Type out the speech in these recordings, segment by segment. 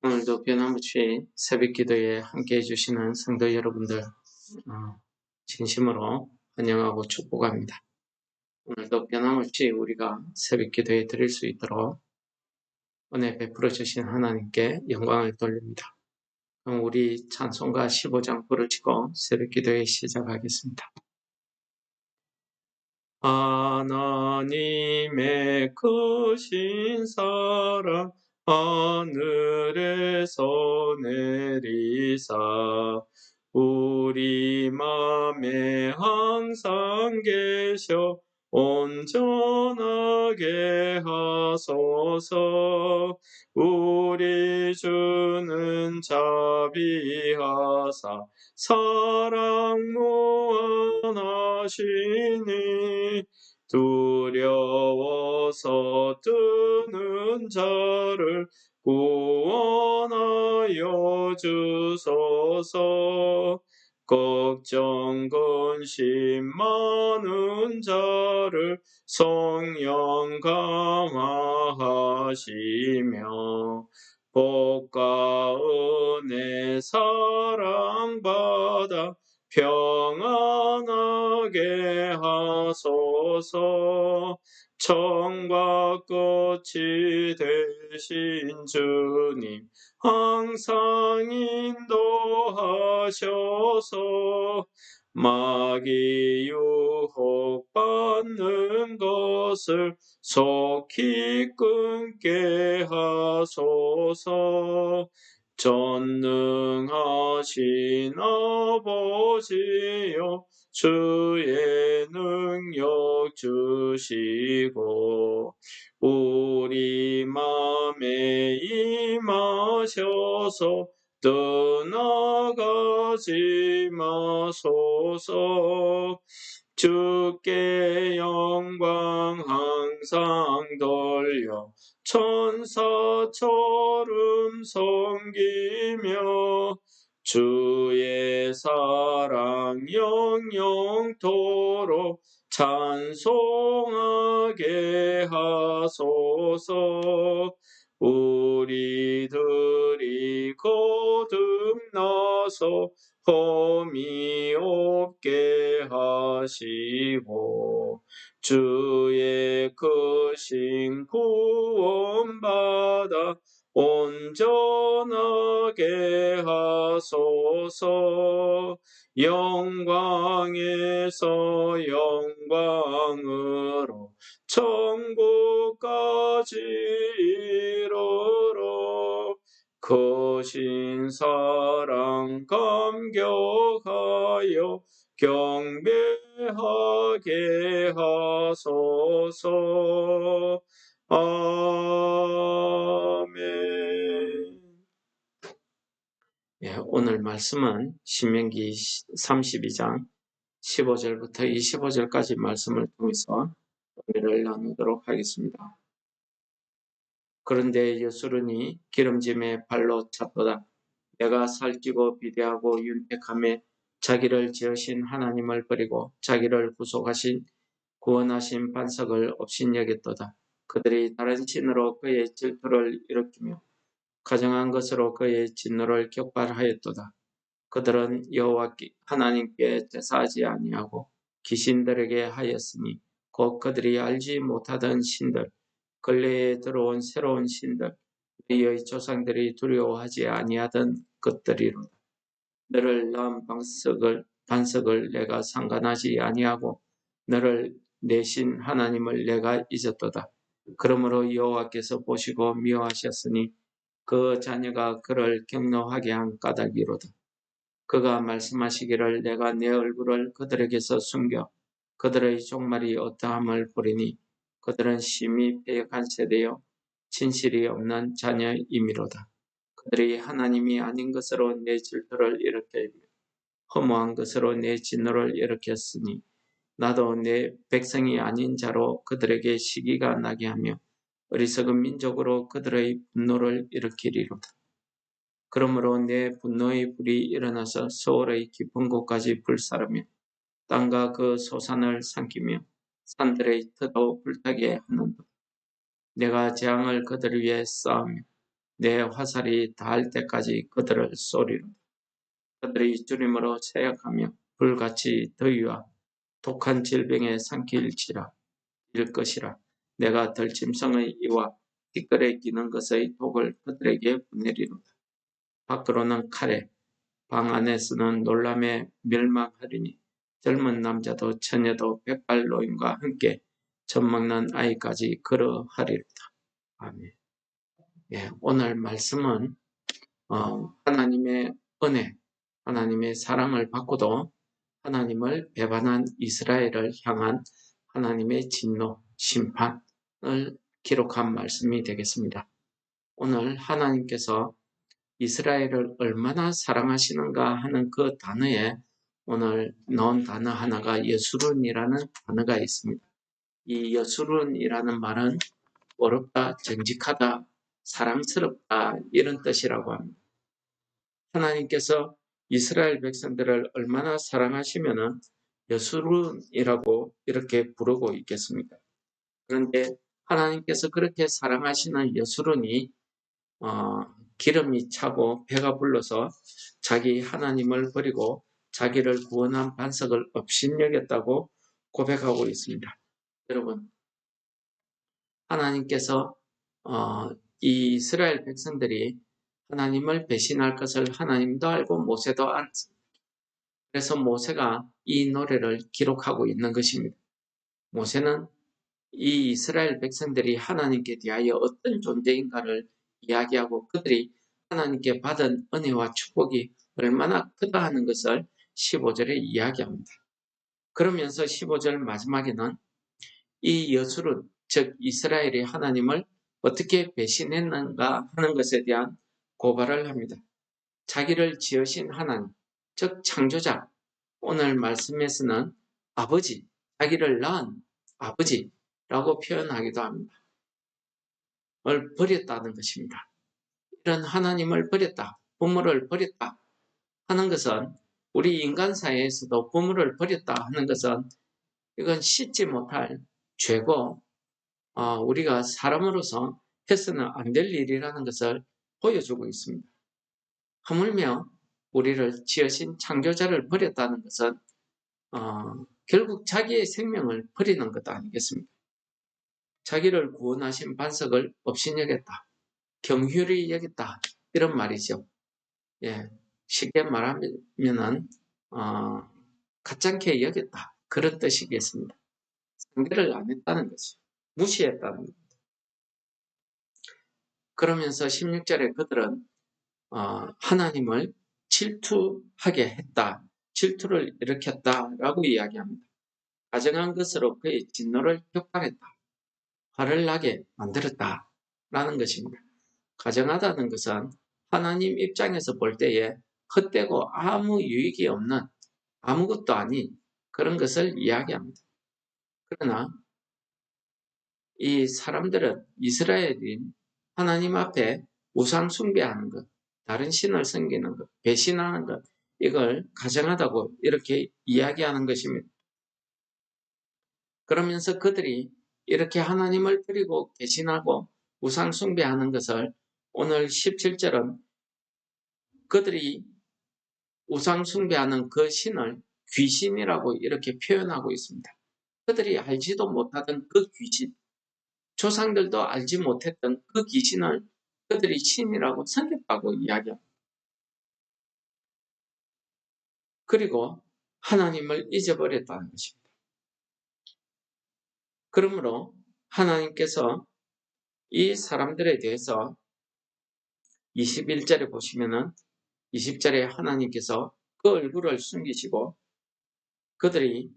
오늘도 변함없이 새벽 기도에 함께 해주시는 성도 여러분들 진심으로 환영하고 축복합니다. 오늘도 변함없이 우리가 새벽 기도에 드릴 수 있도록 은혜 베풀어 주신 하나님께 영광을 돌립니다. 그럼 우리 찬송가 15장 부르짖고 새벽 기도에 시작하겠습니다. 하나님의 크신 사랑 하늘에서 내리사 우리 맘에 항상 계셔 온전하게 하소서. 우리 주는 자비하사 사랑 무한하시니 두려워서 뜨는 자를 구원하여 주소서. 걱정 근심 많은 자를 성령 감화하시며 복과 은혜 사랑받아 평안하게 하소서. 처음과 끝이 되신 주님 항상 인도하셔서 마귀 유혹받는 것을 속히 끊게 하소서. 전능하신 아버지여 주의 능력 주시고 우리 맘에 임하셔서 떠나가지 마소서. 주께 영광 항상 돌려 천사처럼 섬기며 주의 사랑 영영토록 찬송하게 하소서. 우리들이 거듭나서 험이 없게 하시고 주의 크신 구원받아 온전하게 하소서. 영광에서 영광으로 천국까지 이르러 크신 사랑 감격하여 경배하게 하소서. 아멘. 오늘 말씀은 신명기 32장 15절부터 25절까지 말씀을 통해서 은혜를 나누도록 하겠습니다. 그런데 여수론이 기름짐에 발로 찼도다. 내가 살찌고 비대하고 윤택함에 자기를 지으신 하나님을 버리고 자기를 구속하신 구원하신 반석을 업신여겼도다. 그들이 다른 신으로 그의 질투를 일으키며 가정한 것으로 그의 진노를 격발하였도다. 그들은 여호와 하나님께 제사하지 아니하고 귀신들에게 하였으니 곧 그들이 알지 못하던 신들, 근래에 들어온 새로운 신들, 너희의 조상들이 두려워하지 아니하던 것들이로다. 너를 낳은 반석을 내가 상관하지 아니하고 너를 내신 하나님을 내가 잊었도다. 그러므로 여호와께서 보시고 미워하셨으니 그 자녀가 그를 경노하게 한 까닭이로다. 그가 말씀하시기를 내가 내 얼굴을 그들에게서 숨겨 그들의 종말이 어떠함을 보리니 그들은 심히 패역한 세대여 진실이 없는 자녀이미로다. 그들이 하나님이 아닌 것으로 내 질투를 일으키며 허무한 것으로 내 진노를 일으켰으니 나도 내 백성이 아닌 자로 그들에게 시기가 나게 하며 어리석은 민족으로 그들의 분노를 일으키리로다. 그러므로 내 분노의 불이 일어나서 서울의 깊은 곳까지 불사르며 땅과 그 소산을 삼키며 산들의 터도 불타게 하는도다. 내가 재앙을 그들 위에 쌓으며 내 화살이 닿을 때까지 그들을 쏘리로다. 그들이 주님으로 세약하며 불같이 더위와 독한 질병에 삼킬지라 일 것이라. 내가 들짐승의 이와 티끌에 기는 것의 독을 그들에게 보내리로다. 밖으로는 칼에, 방 안에서는 놀람에 멸망하리니 젊은 남자도 처녀도 백발 노인과 함께 젖먹는 아이까지 그러하리로다. 아멘. 예, 오늘 말씀은 하나님의 은혜, 하나님의 사랑을 받고도 하나님을 배반한 이스라엘을 향한 하나님의 진노, 심판을 기록한 말씀이 되겠습니다. 오늘 하나님께서 이스라엘을 얼마나 사랑하시는가 하는 그 단어에 오늘 넣은 단어 하나가 여수룬이라는 단어가 있습니다. 이 여수룬이라는 말은 어렵다, 정직하다, 사랑스럽다 이런 뜻이라고 합니다. 하나님께서 이스라엘 백성들을 얼마나 사랑하시면은 여수룬이라고 이렇게 부르고 있겠습니까? 그런데 하나님께서 그렇게 사랑하시는 여수룬이 기름이 차고 배가 불러서 자기 하나님을 버리고 자기를 구원한 반석을 업신여겼다고 고백하고 있습니다. 여러분, 하나님께서 이 이스라엘 백성들이 하나님을 배신할 것을 하나님도 알고 모세도 알았습니다. 그래서 모세가 이 노래를 기록하고 있는 것입니다. 모세는 이 이스라엘 백성들이 하나님께 대하여 어떤 존재인가를 이야기하고 그들이 하나님께 받은 은혜와 축복이 얼마나 크다 하는 것을 15절에 이야기합니다. 그러면서 15절 마지막에는 이 여수룬, 즉 이스라엘이 하나님을 어떻게 배신했는가 하는 것에 대한 고발을 합니다. 자기를 지으신 하나님, 즉 창조자, 오늘 말씀에서는 아버지, 자기를 낳은 아버지라고 표현하기도 합니다. 을 버렸다는 것입니다. 이런 하나님을 버렸다, 부모를 버렸다 하는 것은 우리 인간 사회에서도 부모를 버렸다 하는 것은 이건 씻지 못할 죄고 우리가 사람으로서 해서는 안 될 일이라는 것을 보여주고 있습니다. 하물며 우리를 지으신 창조자를 버렸다는 것은 결국 자기의 생명을 버리는 것 아니겠습니까? 자기를 구원하신 반석을 업신여겼다, 경휼히 여겼다 이런 말이죠. 예, 쉽게 말하면은 가짜게 여겼다 그런 뜻이겠습니다. 상대를 안 했다는 거죠. 무시했다는 겁니다. 그러면서 16절에 그들은 하나님을 질투하게 했다, 질투를 일으켰다라고 이야기합니다. 가정한 것으로 그의 진노를 격발했다, 화를 나게 만들었다라는 것입니다. 가정하다는 것은 하나님 입장에서 볼 때에 헛되고 아무 유익이 없는 아무것도 아닌 그런 것을 이야기합니다. 그러나 이 사람들은 이스라엘인 하나님 앞에 우상 숭배하는 것, 다른 신을 섬기는 것, 배신하는 것, 이걸 가정하다고 이렇게 이야기하는 것입니다. 그러면서 그들이 이렇게 하나님을 버리고 배신하고 우상 숭배하는 것을 오늘 17절은 그들이 우상 숭배하는 그 신을 귀신이라고 이렇게 표현하고 있습니다. 그들이 알지도 못하던 그 귀신, 조상들도 알지 못했던 그 귀신을 그들이 신이라고 섬겼다고 이야기합니다. 그리고 하나님을 잊어버렸다는 것입니다. 그러므로 하나님께서 이 사람들에 대해서 21절에 보시면은 20절에 하나님께서 그 얼굴을 숨기시고 그들이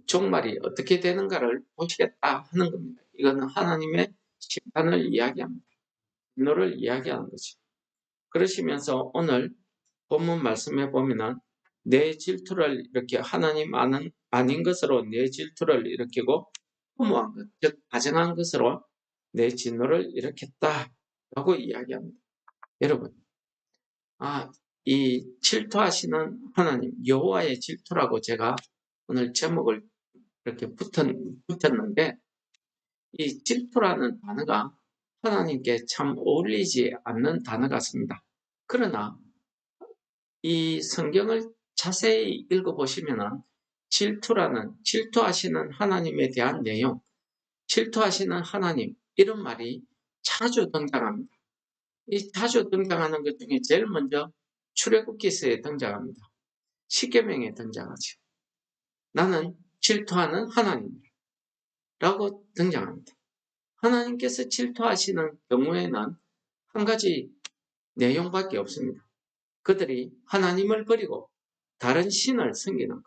종말이 어떻게 되는가를 보시겠다 하는 겁니다. 이거는 하나님의 심판을 이야기합니다. 분노를 이야기하는 거죠. 그러시면서 오늘 본문 말씀해 보면은 내 질투를 이렇게 하나님 아닌 것으로 내 질투를 일으키고 허무한 것, 즉 가정한 것으로 내 진노를 일으켰다라고 이야기합니다. 여러분, 이 질투하시는 하나님, 여호와의 질투라고 제가 오늘 제목을 이렇게 붙였는데 이 질투라는 단어가 하나님께 참 어울리지 않는 단어 같습니다. 그러나 이 성경을 자세히 읽어보시면 질투하시는 하나님에 대한 내용, 질투하시는 하나님 이런 말이 자주 등장합니다. 이 자주 등장하는 것 중에 제일 먼저 출애굽기서에 등장합니다. 십계명에 등장하죠. 나는 질투하는 하나님이라고 등장합니다. 하나님께서 질투하시는 경우에는 한 가지 내용밖에 없습니다. 그들이 하나님을 버리고 다른 신을 섬기는 것,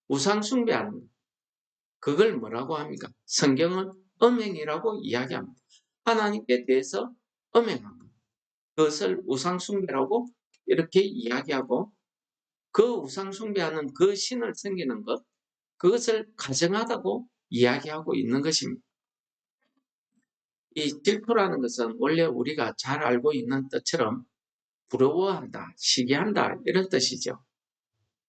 우상 숭배하는 것. 그걸 뭐라고 합니까? 성경은 음행이라고 이야기합니다. 하나님께 대해서 음행한 것. 그것을 우상 숭배라고 이렇게 이야기하고 그 우상 숭배하는 그 신을 섬기는 것, 그것을 가정하다고 이야기하고 있는 것입니다. 이 질투라는 것은 원래 우리가 잘 알고 있는 뜻처럼 부러워한다, 시기한다 이런 뜻이죠.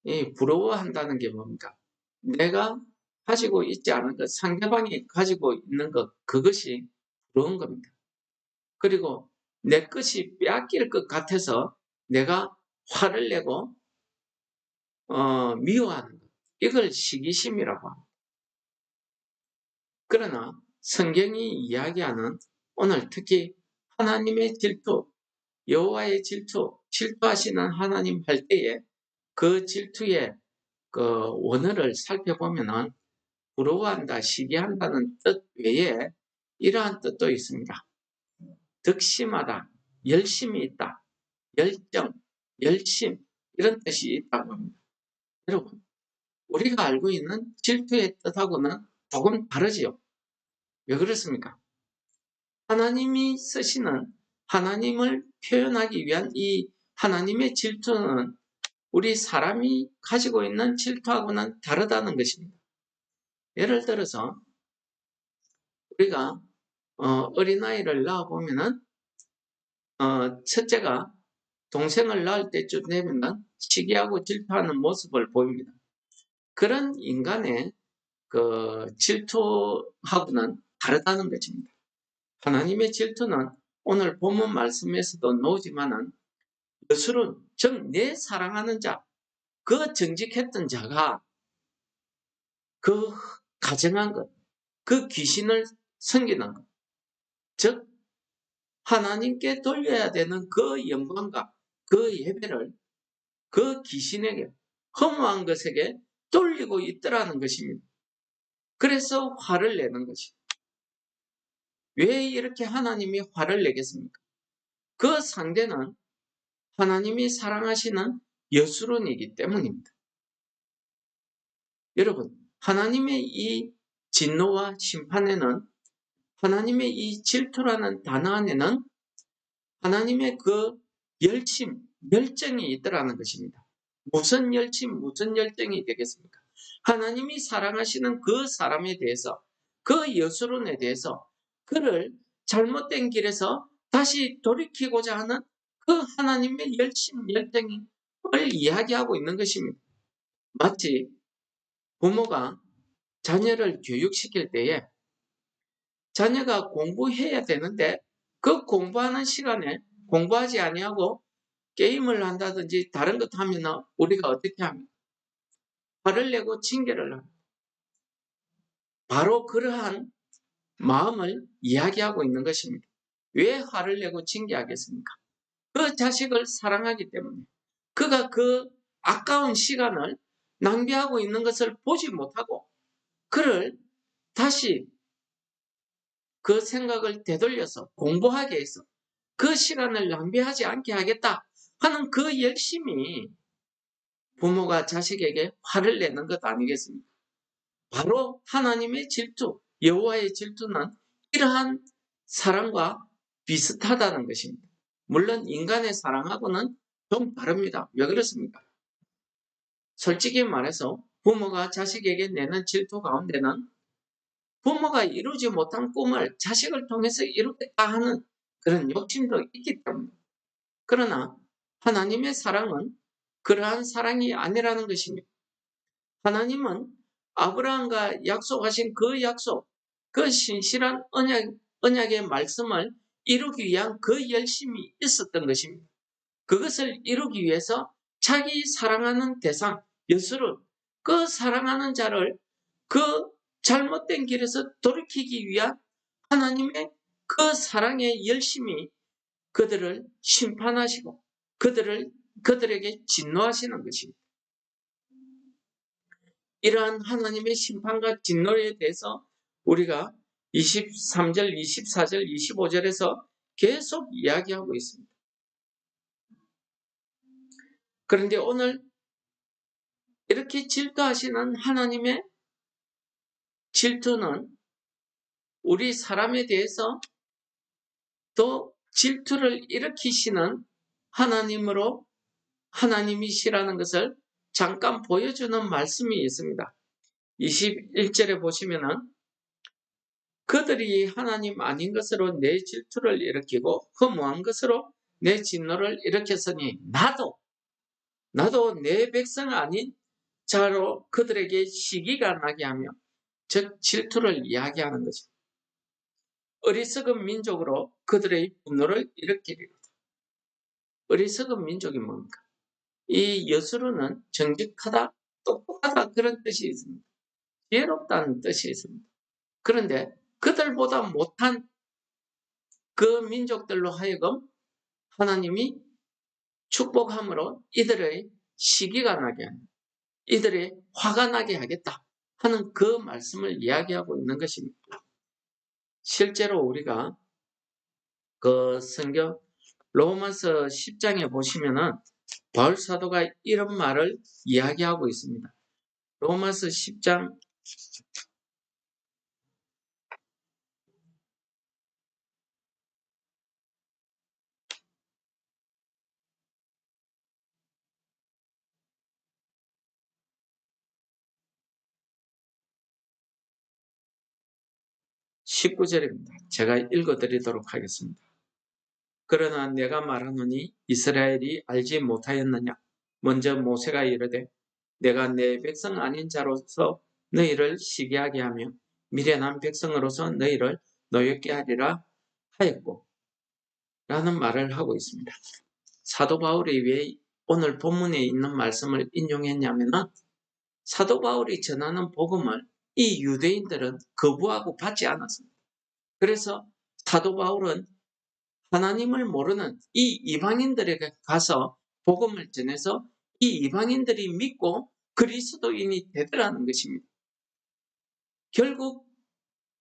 이 부러워한다는 게 뭡니까? 내가 가지고 있지 않은 것, 상대방이 가지고 있는 것, 그것이 부러운 겁니다. 그리고 내 것이 빼앗길 것 같아서 내가 화를 내고 미워하는 것, 이걸 시기심이라고 합니다. 그러나 성경이 이야기하는 오늘 특히 하나님의 질투, 여호와의 질투, 질투하시는 하나님 할 때에 그 질투의 그 원어를 살펴보면은 부러워한다, 시기한다는 뜻 외에 이러한 뜻도 있습니다. 득심하다, 열심이 있다, 열정, 열심 이런 뜻이 있다고 합니다. 여러분, 우리가 알고 있는 질투의 뜻하고는 조금 다르지요. 왜 그렇습니까? 하나님이 쓰시는 하나님을 표현하기 위한 이 하나님의 질투는 우리 사람이 가지고 있는 질투하고는 다르다는 것입니다. 예를 들어서 우리가 어린아이를 낳아보면은 첫째가 동생을 낳을 때쯤 되면 시기하고 질투하는 모습을 보입니다. 그런 인간의 그 질투하고는 다르다는 것입니다. 하나님의 질투는 오늘 본문 말씀에서도 나오지만은 여술은 즉 내 사랑하는 자, 그 정직했던 자가 그 가정한 것, 그 귀신을 섬기는 것, 즉 하나님께 돌려야 되는 그 영광과 그 예배를 그 귀신에게 허무한 것에게 돌리고 있더라는 것입니다. 그래서 화를 내는 것입니다. 왜 이렇게 하나님이 화를 내겠습니까? 그 상대는 하나님이 사랑하시는 여수론이기 때문입니다. 여러분, 하나님의 이 진노와 심판에는 하나님의 이 질투라는 단어 안에는 하나님의 그 열심, 열정이 있더라는 것입니다. 무슨 열심, 무슨 열정이 되겠습니까? 하나님이 사랑하시는 그 사람에 대해서, 그 여수론에 대해서 그를 잘못된 길에서 다시 돌이키고자 하는 그 하나님의 열심, 열정을 이야기하고 있는 것입니다. 마치 부모가 자녀를 교육시킬 때에 자녀가 공부해야 되는데 그 공부하는 시간에 공부하지 아니하고 게임을 한다든지 다른 것 하면 우리가 어떻게 합니까? 화를 내고 징계를 합니다. 바로 그러한 마음을 이야기하고 있는 것입니다. 왜 화를 내고 징계하겠습니까? 그 자식을 사랑하기 때문에 그가 그 아까운 시간을 낭비하고 있는 것을 보지 못하고 그를 다시 그 생각을 되돌려서 공부하게 해서 그 시간을 낭비하지 않게 하겠다 하는 그 열심이 부모가 자식에게 화를 내는 것 아니겠습니까? 바로 하나님의 질투, 여호와의 질투는 이러한 사랑과 비슷하다는 것입니다. 물론 인간의 사랑하고는 좀 다릅니다. 왜 그렇습니까? 솔직히 말해서 부모가 자식에게 내는 질투 가운데는 부모가 이루지 못한 꿈을 자식을 통해서 이루겠다 하는 그런 욕심도 있기 때문에. 그러나 하나님의 사랑은 그러한 사랑이 아니라는 것입니다. 하나님은 아브라함과 약속하신 그 약속, 그 신실한 언약의 말씀을 이루기 위한 그 열심이 있었던 것입니다. 그것을 이루기 위해서 자기 사랑하는 대상, 여수를, 그 사랑하는 자를 그 잘못된 길에서 돌이키기 위한 하나님의 그 사랑의 열심이 그들을 심판하시고 그들에게 진노하시는 것입니다. 이러한 하나님의 심판과 진노에 대해서 우리가 23절, 24절, 25절에서 계속 이야기하고 있습니다. 그런데 오늘 이렇게 질투하시는 하나님의 질투는 우리 사람에 대해서 또 질투를 일으키시는 하나님이시라는 것을 잠깐 보여주는 말씀이 있습니다. 21절에 보시면은 그들이 하나님 아닌 것으로 내 질투를 일으키고 허무한 것으로 내 진노를 일으켰으니 나도 내 백성 아닌 자로 그들에게 시기가 나게 하며, 즉 질투를 이야기하는 것입니다. 어리석은 민족으로 그들의 분노를 일으키리로다. 어리석은 민족이 뭡니까? 이 여수르는 정직하다, 똑똑하다 그런 뜻이 있습니다. 지혜롭다는 뜻이 있습니다. 그런데 그들보다 못한 그 민족들로 하여금 하나님이 축복함으로 이들의 시기가 나게 하는, 이들의 화가 나게 하겠다 하는 그 말씀을 이야기하고 있는 것입니다. 실제로 우리가 그 성경 로마서 10장에 보시면은 바울 사도가 이런 말을 이야기하고 있습니다. 로마서 10장 19절입니다. 제가 읽어드리도록 하겠습니다. 그러나 내가 말하노니 이스라엘이 알지 못하였느냐? 먼저 모세가 이르되 내가 내 백성 아닌 자로서 너희를 시기하게 하며 미련한 백성으로서 너희를 노엽게 하리라 하였고, 라는 말을 하고 있습니다. 사도 바울이 왜 오늘 본문에 있는 말씀을 인용했냐면은 사도 바울이 전하는 복음을 이 유대인들은 거부하고 받지 않았습니다. 그래서 사도 바울은 하나님을 모르는 이 이방인들에게 가서 복음을 전해서 이 이방인들이 믿고 그리스도인이 되더라는 것입니다. 결국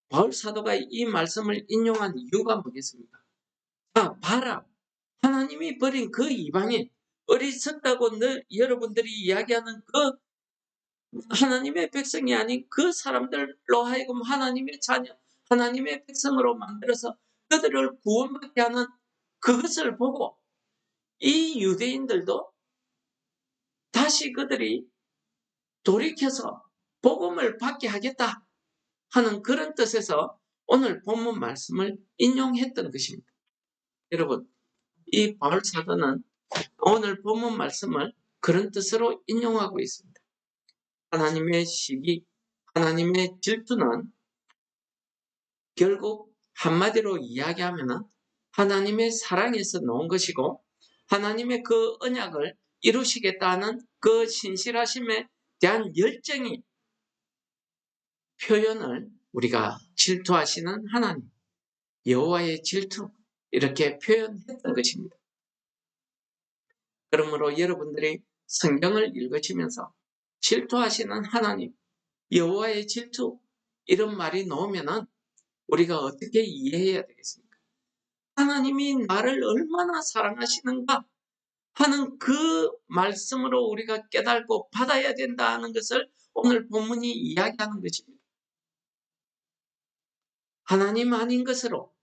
바울 사도가 이 말씀을 인용한 이유가 뭐겠습니까? 봐라. 하나님이 버린 그 이방인, 어리석다고 여러분들이 이야기하는 그 하나님의 백성이 아닌 그 사람들로 하여금 하나님의 자녀, 하나님의 백성으로 만들어서 그들을 구원받게 하는 그것을 보고 이 유대인들도 다시 그들이 돌이켜서 복음을 받게 하겠다 하는 그런 뜻에서 오늘 본문 말씀을 인용했던 것입니다. 여러분, 이 바울 사도는 오늘 본문 말씀을 그런 뜻으로 인용하고 있습니다. 하나님의 시기, 하나님의 질투는 결국 한마디로 이야기하면 하나님의 사랑에서 나온 것이고, 하나님의 그 언약을 이루시겠다는 그 신실하심에 대한 열정이 표현을 우리가 질투하시는 하나님, 여호와의 질투, 이렇게 표현했던 것입니다. 그러므로 여러분들이 성경을 읽으시면서 질투하시는 하나님, 여호와의 질투, 이런 말이 나오면은 우리가 어떻게 이해해야 되겠습니까? 하나님이 나를 얼마나 사랑하시는가 하는 그 말씀으로 우리가 깨닫고 받아야 된다 하는 것을 오늘 본문이 이야기하는 것입니다. 하나님 아닌 것으로,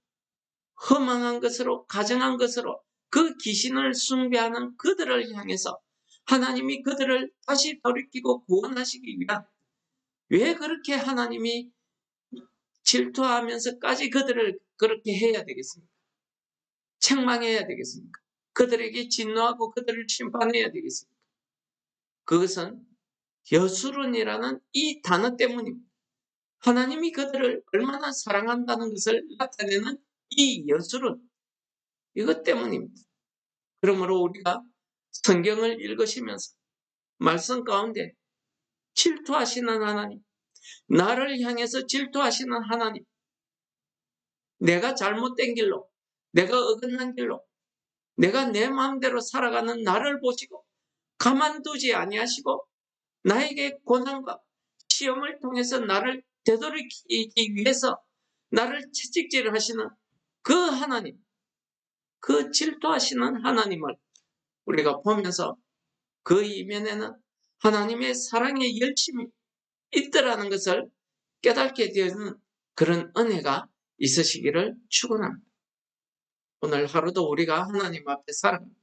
허망한 것으로, 가정한 것으로 그 귀신을 숭배하는 그들을 향해서 하나님이 그들을 다시 돌이키고 구원하시기 위한, 왜 그렇게 하나님이 질투하면서까지 그들을 그렇게 해야 되겠습니까? 책망해야 되겠습니까? 그들에게 진노하고 그들을 심판해야 되겠습니까? 그것은 여수론이라는 이 단어 때문입니다. 하나님이 그들을 얼마나 사랑한다는 것을 나타내는 이 여수론, 이것 때문입니다. 그러므로 우리가 성경을 읽으시면서 말씀 가운데 질투하시는 하나님, 나를 향해서 질투하시는 하나님, 내가 잘못된 길로, 내가 어긋난 길로, 내가 내 마음대로 살아가는 나를 보시고 가만두지 아니하시고 나에게 고난과 시험을 통해서 나를 되돌이키기 위해서 나를 채찍질 하시는 그 하나님, 그 질투하시는 하나님을 우리가 보면서 그 이면에는 하나님의 사랑의 열심이 있더라는 것을 깨닫게 되는 그런 은혜가 있으시기를 축원합니다. 오늘 하루도 우리가 하나님 앞에 살아갑니다.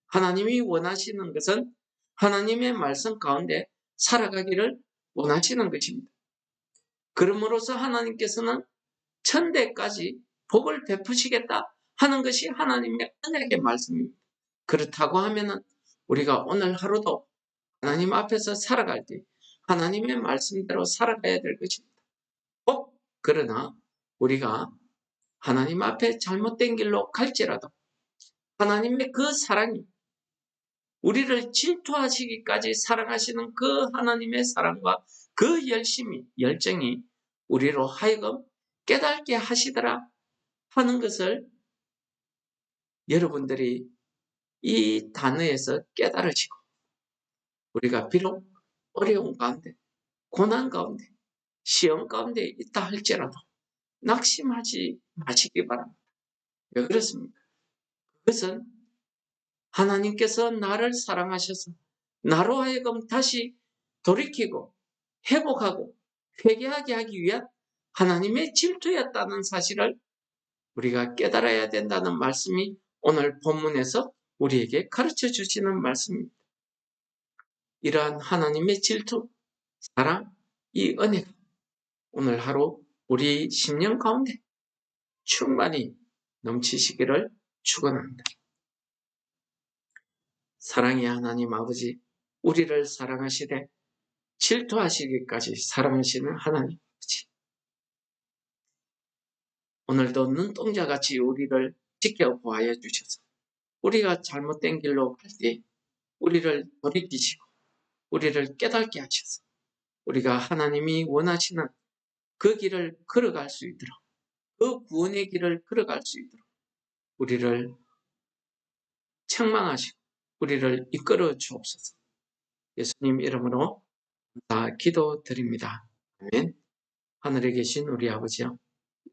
하나님이 원하시는 것은 하나님의 말씀 가운데 살아가기를 원하시는 것입니다. 그러므로서 하나님께서는 천대까지 복을 베푸시겠다 하는 것이 하나님의 언약의 말씀입니다. 그렇다고 하면은 우리가 오늘 하루도 하나님 앞에서 살아갈 때 하나님의 말씀대로 살아가야 될 것입니다. 그러나 우리가 하나님 앞에 잘못된 길로 갈지라도 하나님의 그 사랑이 우리를 질투하시기까지 사랑하시는 그 하나님의 사랑과 그 열정이 우리로 하여금 깨닫게 하시더라 하는 것을 여러분들이 이 단어에서 깨달으시고 우리가 비록 어려운 가운데, 고난 가운데, 시험 가운데 있다 할지라도 낙심하지 마시기 바랍니다. 왜 그렇습니까? 그것은 하나님께서 나를 사랑하셔서 나로 하여금 다시 돌이키고 회복하고 회개하게 하기 위한 하나님의 질투였다는 사실을 우리가 깨달아야 된다는 말씀이 오늘 본문에서 우리에게 가르쳐 주시는 말씀입니다. 이러한 하나님의 질투, 사랑, 이 은혜가 오늘 하루 우리 심령 가운데 충만히 넘치시기를 축원합니다. 사랑의 하나님 아버지, 우리를 사랑하시되 질투하시기까지 사랑하시는 하나님 아버지, 오늘도 눈동자같이 우리를 지켜보아야 주셔서 우리가 잘못된 길로 갈 때 우리를 돌이키시고 우리를 깨닫게 하셔서 우리가 하나님이 원하시는 그 길을 걸어갈 수 있도록, 그 구원의 길을 걸어갈 수 있도록 우리를 책망하시고 우리를 이끌어 주옵소서. 예수님 이름으로 다 기도드립니다. 아멘. 하늘에 계신 우리 아버지여,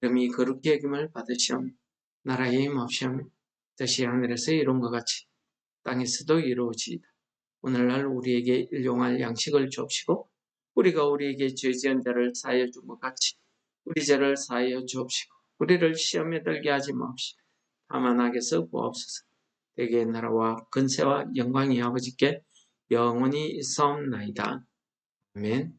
이름이 거룩히 여김을 받으시오며 나라의 임하시오며 뜻이 하늘에서 이룬 것 같이 땅에서도 이루어지이다. 오늘날 우리에게 일용할 양식을 주옵시고 우리가 우리에게 죄 지은 자를 사하여 준 것 같이 우리 죄를 사하여 주옵시고 우리를 시험에 들게 하지 마옵시고 다만 악에서 구하옵소서. 대개의 나라와 근세와 영광이 아버지께 영원히 있사옵나이다. 아멘.